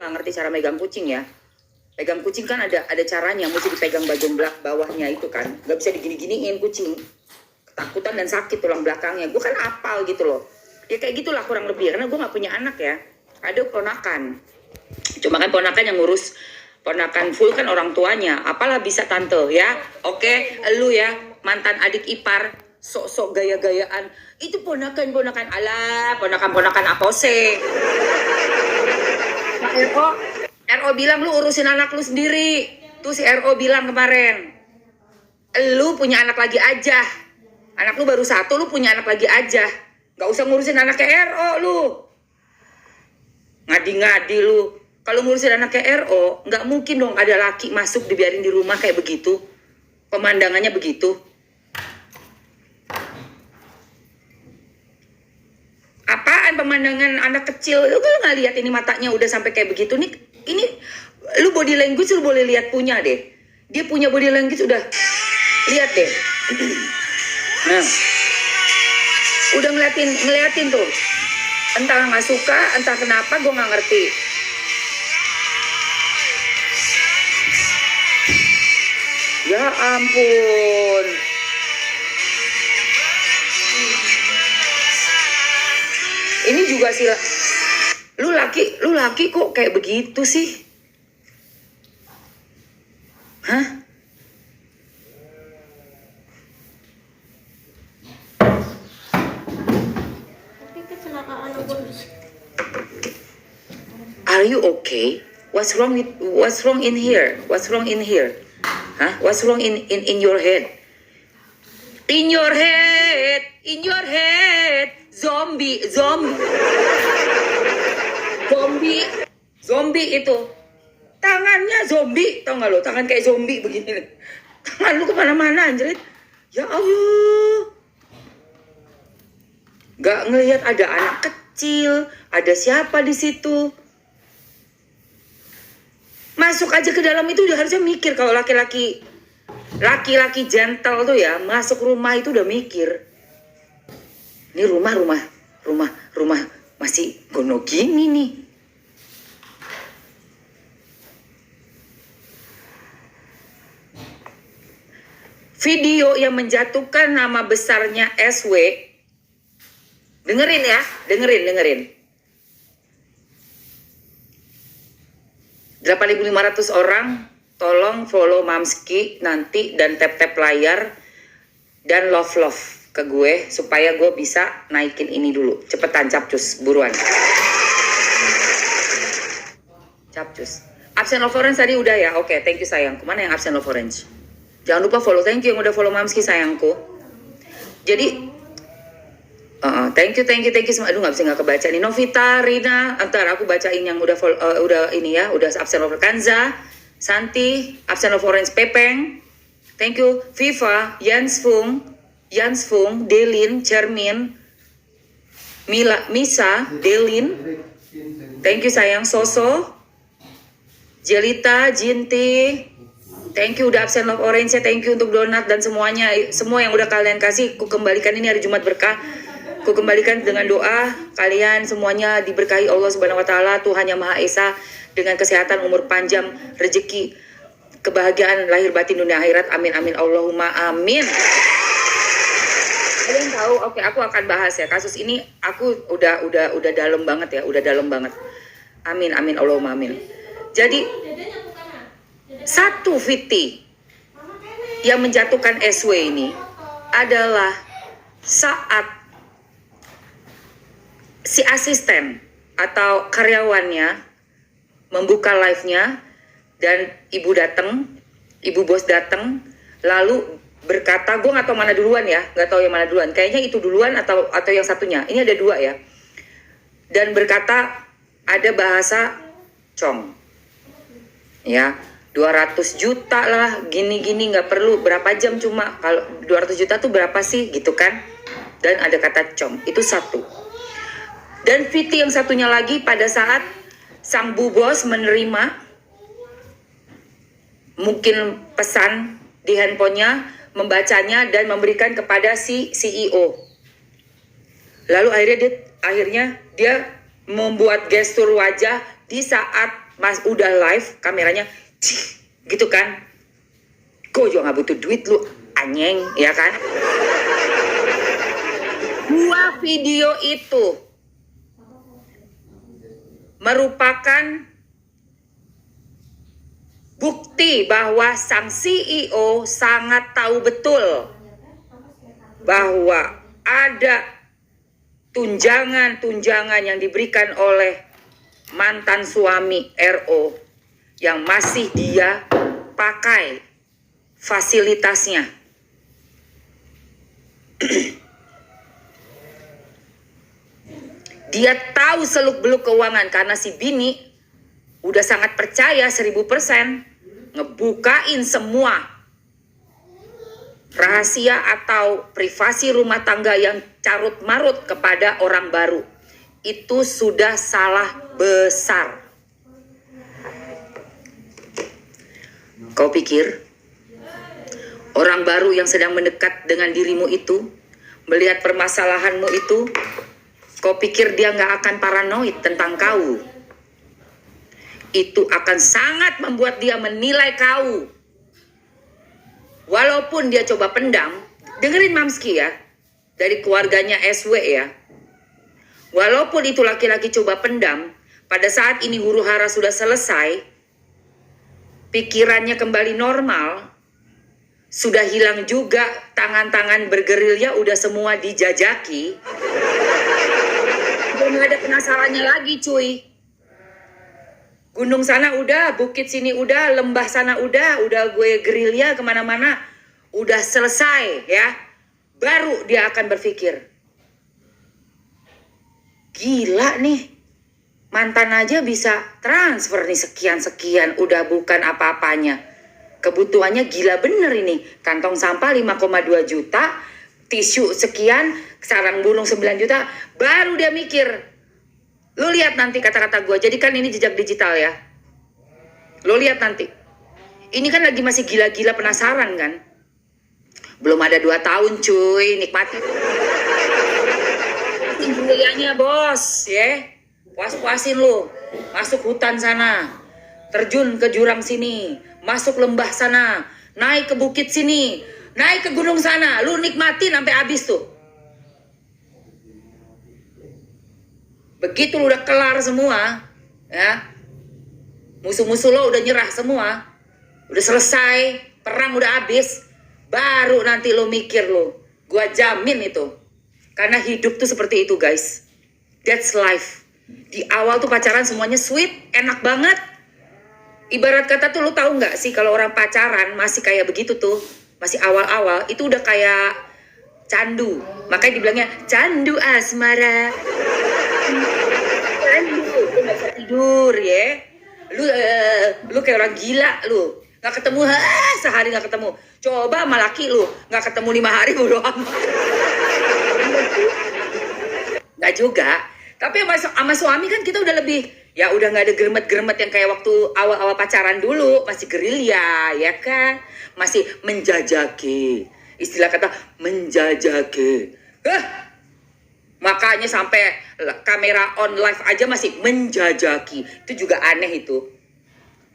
nggak ngerti cara megang kucing ya. Pegang kucing kan ada caranya, mesti dipegang bagian bawahnya itu kan. Nggak bisa digini-giniin kucing. Ketakutan dan sakit tulang belakangnya. Gue kan apal gitu loh. Ya kayak gitulah kurang lebih. Karena gue nggak punya anak ya. Ada ponakan. Cuma kan ponakan yang ngurus. Ponakan full kan orang tuanya. Apalah bisa tante ya. Oke, lu ya mantan adik ipar. Sok-sok gaya-gayaan. Itu ponakan-ponakan. Alah, ponakan-ponakan apa sih? RO bilang lu urusin anak lu sendiri. Tuh si RO bilang kemarin. Lu punya anak lagi aja. Anak lu baru 1, lu punya anak lagi aja. Gak usah ngurusin anaknya RO lu. Ngadi-ngadi lu. Kalau ngurusin anaknya RO, gak mungkin dong ada laki masuk dibiarin di rumah kayak begitu. Pemandangannya begitu. Apaan pemandangan anak kecil? Lu gak lihat ini matanya udah sampai kayak begitu nih. Ini lu body language lu boleh lihat punya deh. Dia punya body language udah. Lihat deh. Nah. Udah ngeliatin tuh. Entah nggak suka, entah kenapa gue nggak ngerti. Ya ampun. Ini juga sih. Lu laki kok kayak begitu sih? Hah? Are you okay? What's wrong in here? What's wrong in here? Huh? What's wrong in your head? In your head. Zombie itu. Tangannya zombie, tau gak lo? Tangan kayak zombie begini. Tangan lu kemana-mana anjrit. Ya Allah. Gak ngelihat ada anak kecil, ada siapa di situ. Masuk aja ke dalam itu udah harusnya mikir. Kalau laki-laki gentle tuh ya, masuk rumah itu udah mikir. Ini rumah masih gono gini nih. Video yang menjatuhkan nama besarnya SW. Dengerin ya, dengerin. 8.500 orang, tolong follow Mamski nanti dan tap-tap layar dan love ke gue supaya gue bisa naikin ini dulu. Cepetan capcus, buruan. Capcus. Absent of orange tadi udah ya? Oke, thank you sayangku. Mana yang absent of orange? Jangan lupa follow. Thank you yang udah follow Mamski sayangku. Jadi thank you semua. Aduh nggak bisa nggak kebaca nih. Novita, Rina, antar aku bacain yang udah udah ini ya, udah absent of Kanza, Santi, absent of orange Pepeng. Thank you Viva, Jans Fung, Delin, Cermin, Misa, Delin. Thank you sayang Soso, Jelita, Jinti. Thank you udah absent of orange ya. Thank you untuk donat dan semuanya. Semua yang udah kalian kasih, ku kembalikan ini hari Jumat berkah. Ku kembalikan dengan doa. Kalian semuanya diberkahi Allah Subhanahu wa taala, Tuhan yang Maha Esa, dengan kesehatan, umur panjang, rezeki, kebahagiaan lahir batin dunia akhirat. Amin amin Allahumma amin. Kalian tahu, oke, aku akan bahas ya kasus ini. Aku udah dalam banget ya, udah dalam banget. Amin amin Allahumma amin. Jadi satu Viti yang menjatuhkan SW ini adalah saat si asisten atau karyawannya membuka live-nya dan ibu bos datang lalu berkata, gue nggak tahu mana duluan ya, nggak tahu yang mana duluan, kayaknya itu duluan atau yang satunya, ini ada dua ya, dan berkata ada bahasa cong ya, 200 juta lah, gini-gini, nggak perlu berapa jam, cuma kalau 200 juta tuh berapa sih gitu kan, dan ada kata com, itu satu. Dan Viti yang satunya lagi pada saat sang bu bos menerima mungkin pesan di handphonenya, membacanya dan memberikan kepada si CEO. Lalu akhirnya dia membuat gestur wajah di saat Mas udah live kameranya gitu kan. Gue juga gak butuh duit lu anyeng, ya kan. Dua video itu merupakan bukti bahwa sang CEO sangat tahu betul bahwa ada tunjangan yang diberikan oleh mantan suami RO yang masih dia pakai fasilitasnya. Dia tahu seluk-beluk keuangan karena si bini udah sangat percaya 1000% ngebukain semua rahasia atau privasi rumah tangga yang carut marut kepada orang baru. Itu sudah salah besar. Kau pikir orang baru yang sedang mendekat dengan dirimu itu, melihat permasalahanmu itu, kau pikir dia gak akan paranoid tentang kau? Itu akan sangat membuat dia menilai kau. Walaupun dia coba pendam, dengerin Mamski ya, dari keluarganya SW ya. Walaupun itu laki-laki coba pendam, pada saat ini huru hara sudah selesai, pikirannya kembali normal, sudah hilang juga tangan-tangan bergerilya, udah semua dijajaki. Udah gak ada penasarannya lagi cuy. Gunung sana udah, bukit sini udah, lembah sana udah gue gerilya kemana-mana, udah selesai ya. Baru dia akan berpikir, gila nih, mantan aja bisa transfer nih sekian-sekian, udah bukan apa-apanya. Kebutuhannya gila bener ini, kantong sampah 5,2 juta, tisu sekian, sarang burung 9 juta, baru dia mikir. Lo lihat nanti kata-kata gue, jadi kan ini jejak digital ya. Lo lihat nanti. Ini kan lagi masih gila-gila penasaran kan. Belum ada 2 tahun cuy, nikmati. Julianya bos, ya. Puas-puasin lo. Masuk hutan sana. Terjun ke jurang sini. Masuk lembah sana. Naik ke bukit sini. Naik ke gunung sana. Lo nikmatin sampai habis tuh. Begitu lu udah kelar semua, ya, musuh-musuh lo udah nyerah semua, udah selesai, perang udah habis, baru nanti lo mikir lo, gua jamin itu, karena hidup tuh seperti itu guys, that's life. Di awal tuh pacaran semuanya sweet, enak banget. Ibarat kata tuh lo tahu nggak sih kalau orang pacaran masih kayak begitu tuh, masih awal-awal itu udah kayak candu, makanya dibilangnya candu asmara. Lu gak bisa tidur ya, lu kayak orang gila, lu nggak ketemu sehari nggak ketemu, coba sama laki lu nggak ketemu 5 hari bodo amat. Nggak juga, tapi sama suami kan kita udah lebih, ya udah nggak ada geremet-geremet yang kayak waktu awal-awal pacaran dulu, masih gerilya ya kan, masih menjajaki, istilah kata menjajaki. Makanya sampai kamera on live aja masih menjajaki. Itu juga aneh itu.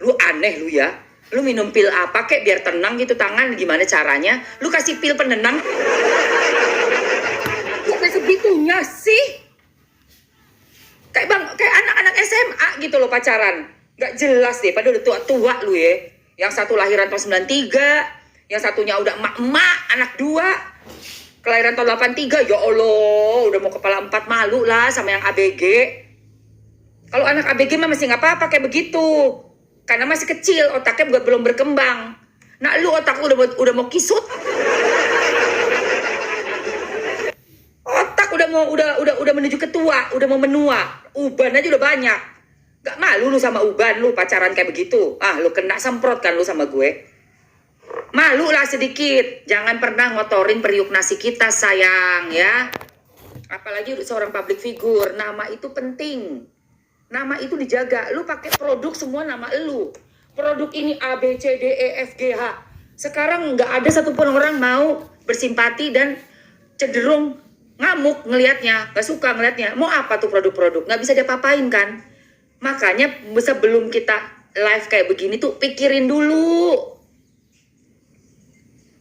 Lu aneh lu ya. Lu minum pil apa kek biar tenang gitu tangan, gimana caranya? Lu kasih pil penenang. Kok kayak segitunya sih? Kayak anak-anak SMA gitu loh pacaran. Gak jelas deh, padahal udah tua-tua lu ya. Yang satu lahiran tahun 93, yang satunya udah emak-emak, anak 2. Kelahiran tahun 83, ya Allah, udah mau kepala 4, malu lah sama yang ABG. Kalau anak ABG mah masih nggak apa-apa kayak begitu. Karena masih kecil, otaknya belum berkembang. Nah lu otak lu udah mau kisut. Otak udah menuju ke tua, udah mau menua. Uban aja udah banyak. Gak malu lu sama uban lu pacaran kayak begitu. Ah, lu kena semprot kan lu sama gue. Malu lah sedikit, jangan pernah ngotorin periuk nasi kita sayang ya. Apalagi seorang public figure, nama itu penting. Nama itu dijaga, lu pakai produk semua nama lu. Produk ini A, B, C, D, E, F, G, H. Sekarang nggak ada satupun orang mau bersimpati dan cenderung ngamuk ngelihatnya, nggak suka ngelihatnya. Mau apa tuh produk-produk, nggak bisa diapa-apain kan. Makanya sebelum kita live kayak begini tuh pikirin dulu.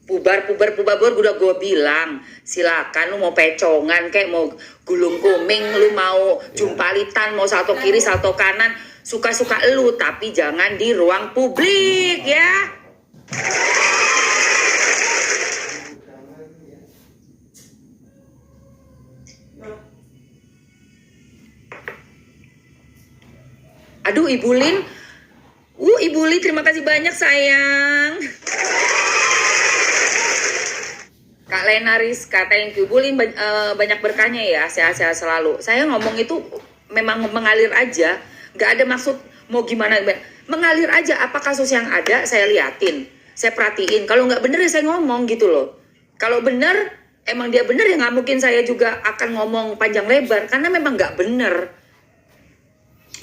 Bubar udah gue bilang, silakan lu mau pecongan kayak mau gulung kuming, lu mau jumpalitan, mau salto kiri salto kanan, suka-suka lu, tapi jangan di ruang publik ya. Aduh Ibu Lin, Ibu Lin terima kasih banyak sayang. Kak Lena Rizka, thank you. Bu Lin banyak berkahnya ya, sehat-sehat selalu. Saya ngomong itu memang mengalir aja, nggak ada maksud mau gimana. Mengalir aja, apa kasus yang ada saya liatin, saya perhatiin. Kalau nggak bener ya saya ngomong gitu loh. Kalau bener, emang dia bener ya nggak mungkin saya juga akan ngomong panjang lebar, karena memang nggak bener.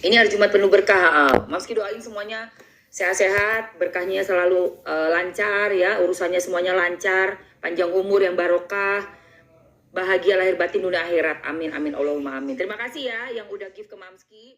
Ini hari Jumat penuh berkah. Meski doain semuanya sehat-sehat, berkahnya selalu lancar ya, urusannya semuanya lancar, panjang umur yang barokah, bahagia lahir batin dunia akhirat. Amin amin Allahumma amin. Terima kasih ya yang udah give ke Mamski.